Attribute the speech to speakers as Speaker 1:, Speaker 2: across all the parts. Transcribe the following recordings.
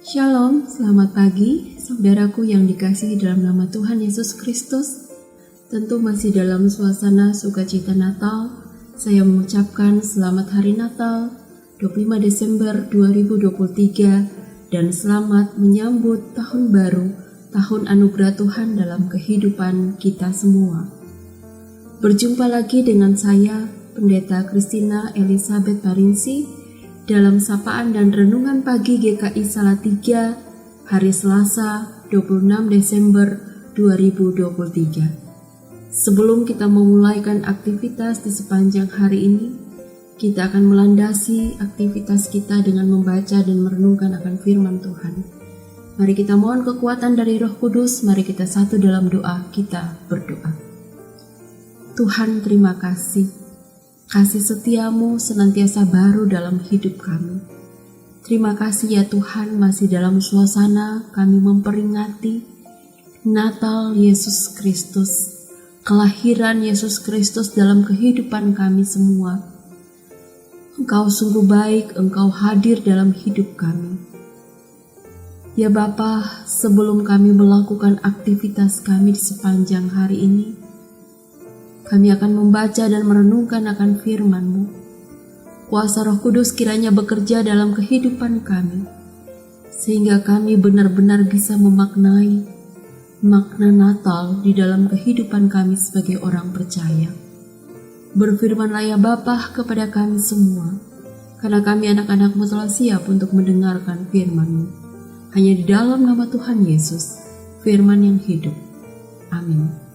Speaker 1: Shalom, selamat pagi, saudaraku yang dikasihi dalam nama Tuhan Yesus Kristus. Tentu masih dalam suasana sukacita Natal, saya mengucapkan selamat Hari Natal 25 Desember 2023 dan selamat menyambut Tahun Baru, Tahun Anugerah Tuhan dalam kehidupan kita semua. Berjumpa lagi dengan saya, Pendeta Christina Elizabeth Barinsi, dalam sapaan dan renungan pagi GKI Salatiga, hari Selasa 26 Desember 2023. Sebelum kita memulaikan aktivitas di sepanjang hari ini, kita akan melandasi aktivitas kita dengan membaca dan merenungkan akan firman Tuhan. Mari kita mohon kekuatan dari Roh Kudus, mari kita satu dalam doa, kita berdoa. Tuhan, terima kasih. Kasih setiamu senantiasa baru dalam hidup kami. Terima kasih ya Tuhan, masih dalam suasana kami memperingati Natal Yesus Kristus, kelahiran Yesus Kristus dalam kehidupan kami semua. Engkau sungguh baik, Engkau hadir dalam hidup kami. Ya Bapa, sebelum kami melakukan aktivitas kami di sepanjang hari ini, kami akan membaca dan merenungkan akan firman-Mu. Kuasa Roh Kudus kiranya bekerja dalam kehidupan kami, sehingga kami benar-benar bisa memaknai makna Natal di dalam kehidupan kami sebagai orang percaya. Berfirmanlah ya Bapa kepada kami semua, karena kami anak-anak-Mu telah siap untuk mendengarkan firman-Mu. Hanya di dalam nama Tuhan Yesus, firman yang hidup. Amin.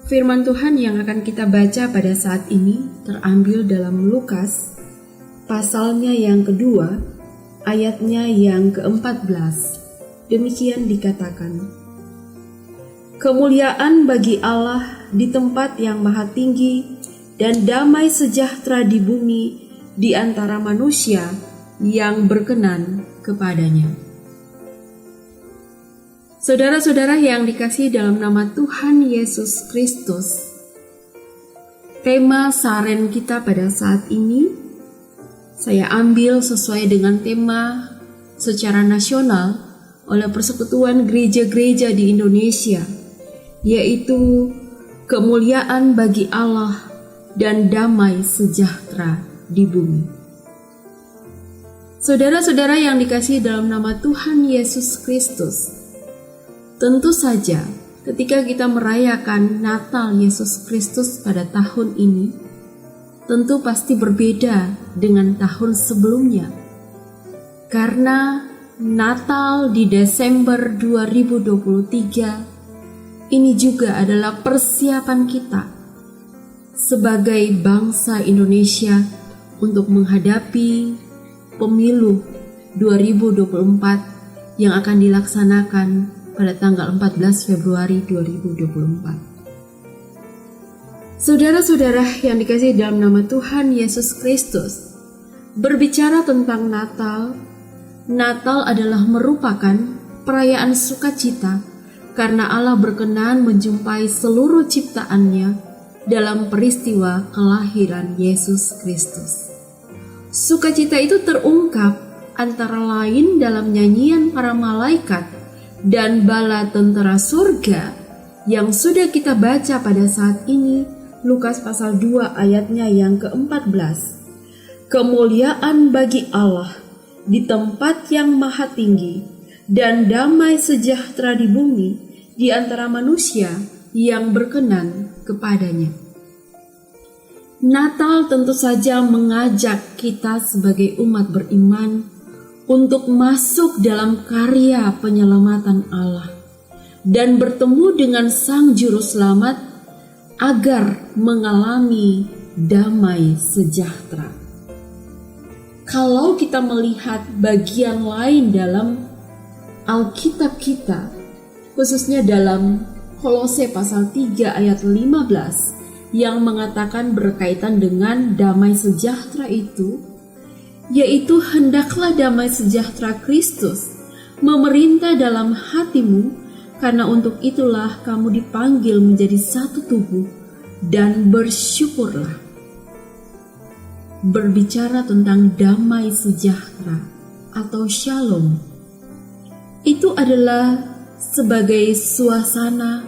Speaker 1: Firman Tuhan yang akan kita baca pada saat ini terambil dalam Lukas, pasalnya yang kedua, ayatnya yang ke-14. Demikian dikatakan, kemuliaan bagi Allah di tempat yang maha tinggi dan damai sejahtera di bumi di antara manusia yang berkenan kepadanya. Saudara-saudara yang dikasihi dalam nama Tuhan Yesus Kristus, tema saren kita pada saat ini saya ambil sesuai dengan tema secara nasional oleh Persekutuan Gereja-Gereja di Indonesia, yaitu kemuliaan bagi Allah dan damai sejahtera di bumi. Saudara-saudara yang dikasihi dalam nama Tuhan Yesus Kristus, tentu saja ketika kita merayakan Natal Yesus Kristus pada tahun ini, tentu pasti berbeda dengan tahun sebelumnya. Karena Natal di Desember 2023 ini juga adalah persiapan kita sebagai bangsa Indonesia untuk menghadapi pemilu 2024 yang akan dilaksanakan pada tanggal 14 Februari 2024. Saudara-saudara yang dikasihi dalam nama Tuhan Yesus Kristus, berbicara tentang Natal, Natal adalah merupakan perayaan sukacita karena Allah berkenan menjumpai seluruh ciptaannya dalam peristiwa kelahiran Yesus Kristus. Sukacita itu terungkap antara lain dalam nyanyian para malaikat dan bala tentara surga yang sudah kita baca pada saat ini, Lukas pasal 2 ayatnya yang ke-14. Kemuliaan bagi Allah di tempat yang maha tinggi dan damai sejahtera di bumi di antara manusia yang berkenan kepadanya. Natal tentu saja mengajak kita sebagai umat beriman untuk masuk dalam karya penyelamatan Allah dan bertemu dengan Sang Juru Selamat agar mengalami damai sejahtera. Kalau kita melihat bagian lain dalam Alkitab kita, khususnya dalam Kolose pasal 3 ayat 15 yang mengatakan berkaitan dengan damai sejahtera itu, yaitu hendaklah damai sejahtera Kristus memerintah dalam hatimu, karena untuk itulah kamu dipanggil menjadi satu tubuh, dan bersyukurlah. Berbicara tentang damai sejahtera, atau shalom. Itu adalah sebagai suasana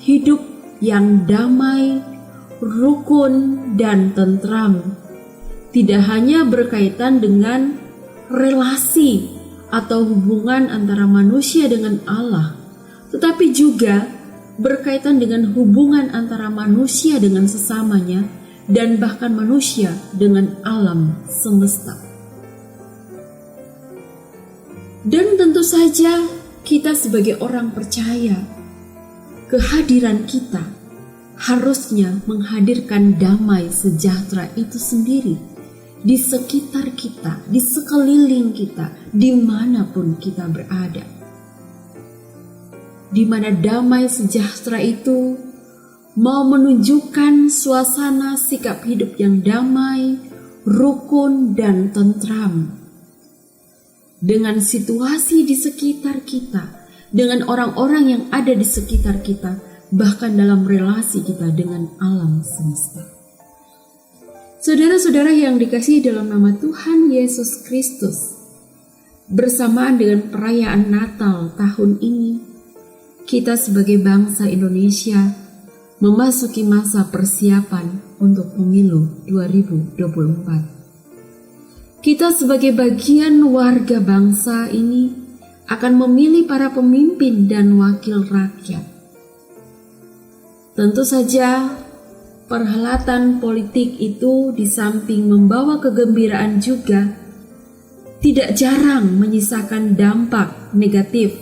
Speaker 1: hidup yang damai, rukun, dan tentram. Tidak hanya berkaitan dengan relasi atau hubungan antara manusia dengan Allah, tetapi juga berkaitan dengan hubungan antara manusia dengan sesamanya dan bahkan manusia dengan alam semesta. Dan tentu saja kita sebagai orang percaya, kehadiran kita harusnya menghadirkan damai sejahtera itu sendiri di sekitar kita, di sekeliling kita, dimanapun kita berada. Di mana damai sejahtera itu mau menunjukkan suasana sikap hidup yang damai, rukun, dan tentram. Dengan situasi di sekitar kita, dengan orang-orang yang ada di sekitar kita, bahkan dalam relasi kita dengan alam semesta. Saudara-saudara yang dikasihi dalam nama Tuhan Yesus Kristus, bersamaan dengan perayaan Natal tahun ini, kita sebagai bangsa Indonesia memasuki masa persiapan untuk pemilu 2024. Kita sebagai bagian warga bangsa ini akan memilih para pemimpin dan wakil rakyat. Tentu saja perhelatan politik itu di samping membawa kegembiraan juga tidak jarang menyisakan dampak negatif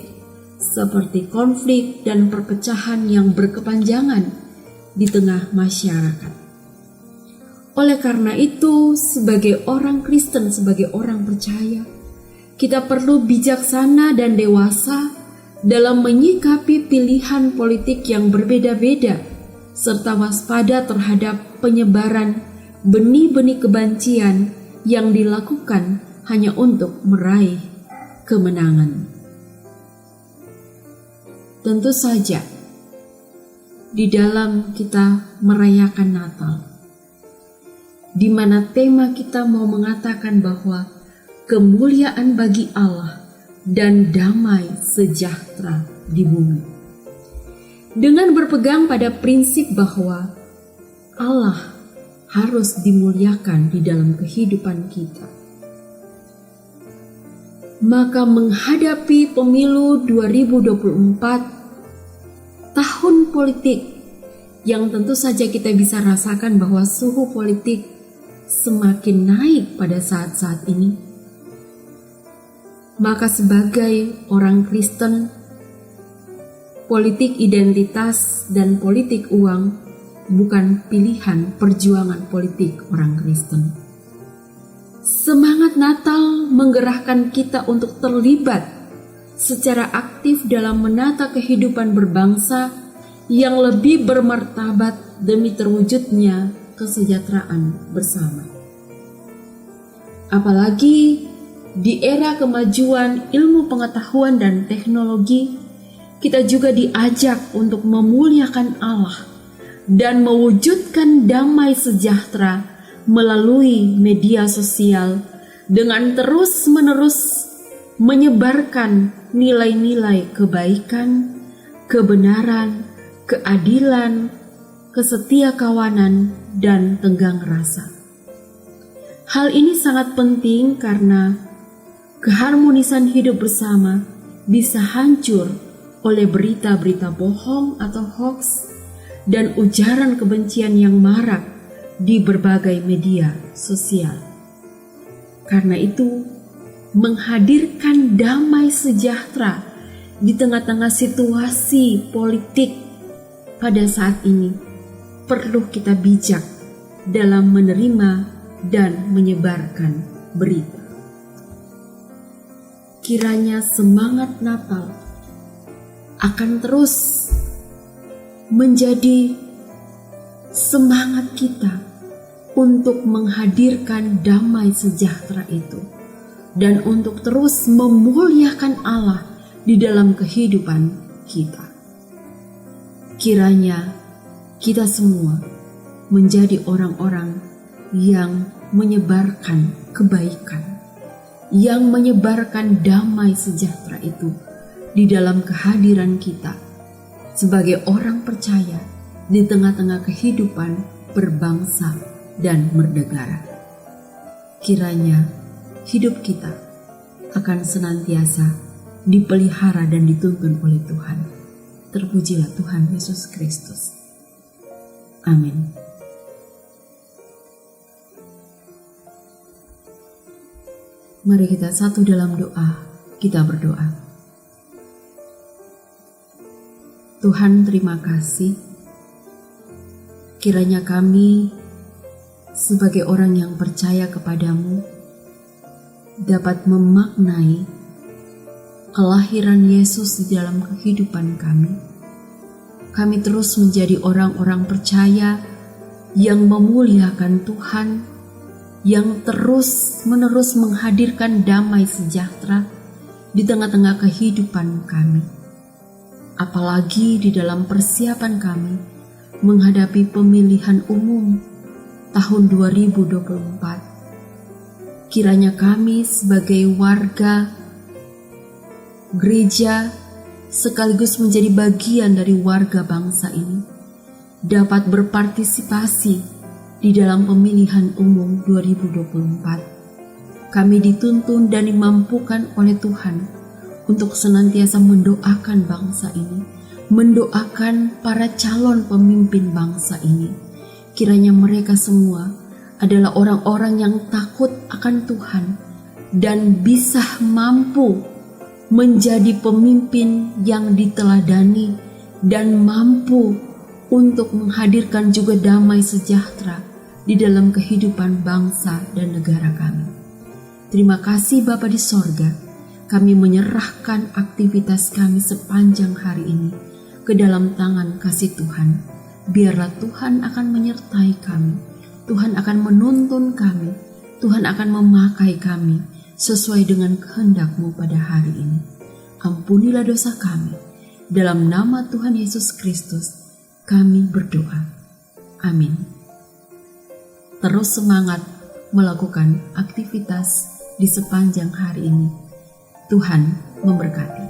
Speaker 1: seperti konflik dan perpecahan yang berkepanjangan di tengah masyarakat. Oleh karena itu, sebagai orang Kristen, sebagai orang percaya, kita perlu bijaksana dan dewasa dalam menyikapi pilihan politik yang berbeda-beda, serta waspada terhadap penyebaran benih-benih kebencian yang dilakukan hanya untuk meraih kemenangan. Tentu saja, di dalam kita merayakan Natal, di mana tema kita mau mengatakan bahwa kemuliaan bagi Allah dan damai sejahtera di bumi. Dengan berpegang pada prinsip bahwa Allah harus dimuliakan di dalam kehidupan kita, maka menghadapi pemilu 2024, tahun politik yang tentu saja kita bisa rasakan bahwa suhu politik semakin naik pada saat-saat ini, maka sebagai orang Kristen, politik identitas dan politik uang bukan pilihan perjuangan politik orang Kristen. Semangat Natal menggerakkan kita untuk terlibat secara aktif dalam menata kehidupan berbangsa yang lebih bermartabat demi terwujudnya kesejahteraan bersama. Apalagi di era kemajuan ilmu pengetahuan dan teknologi, kita juga diajak untuk memuliakan Allah dan mewujudkan damai sejahtera melalui media sosial dengan terus-menerus menyebarkan nilai-nilai kebaikan, kebenaran, keadilan, kesetiakawanan, dan tenggang rasa. Hal ini sangat penting karena keharmonisan hidup bersama bisa hancur oleh berita-berita bohong atau hoax dan ujaran kebencian yang marak di berbagai media sosial. Karena itu, menghadirkan damai sejahtera di tengah-tengah situasi politik pada saat ini perlu kita bijak dalam menerima dan menyebarkan berita. Kiranya semangat Natal akan terus menjadi semangat kita untuk menghadirkan damai sejahtera itu dan untuk terus memuliakan Allah di dalam kehidupan kita. Kiranya kita semua menjadi orang-orang yang menyebarkan kebaikan, yang menyebarkan damai sejahtera itu di dalam kehadiran kita sebagai orang percaya di tengah-tengah kehidupan berbangsa dan bernegara. Kiranya hidup kita akan senantiasa dipelihara dan dituntun oleh Tuhan. Terpujilah Tuhan Yesus Kristus. Amin. Mari kita satu dalam doa, kita berdoa. Tuhan, terima kasih. Kiranya kami sebagai orang yang percaya kepadamu dapat memaknai kelahiran Yesus di dalam kehidupan kami. Kami terus menjadi orang-orang percaya yang memuliakan Tuhan, yang terus-menerus menghadirkan damai sejahtera di tengah-tengah kehidupan kami. Apalagi di dalam persiapan kami menghadapi pemilihan umum tahun 2024. Kiranya kami sebagai warga gereja sekaligus menjadi bagian dari warga bangsa ini dapat berpartisipasi di dalam pemilihan umum 2024. Kami dituntun dan dimampukan oleh Tuhan untuk senantiasa mendoakan bangsa ini, mendoakan para calon pemimpin bangsa ini. Kiranya mereka semua adalah orang-orang yang takut akan Tuhan dan bisa mampu menjadi pemimpin yang diteladani dan mampu untuk menghadirkan juga damai sejahtera di dalam kehidupan bangsa dan negara kami. Terima kasih Bapa di sorga, kami menyerahkan aktivitas kami sepanjang hari ini ke dalam tangan kasih Tuhan. Biarlah Tuhan akan menyertai kami, Tuhan akan menuntun kami, Tuhan akan memakai kami sesuai dengan kehendak-Mu pada hari ini. Ampunilah dosa kami, dalam nama Tuhan Yesus Kristus kami berdoa. Amin. Terus semangat melakukan aktivitas di sepanjang hari ini. Tuhan memberkati.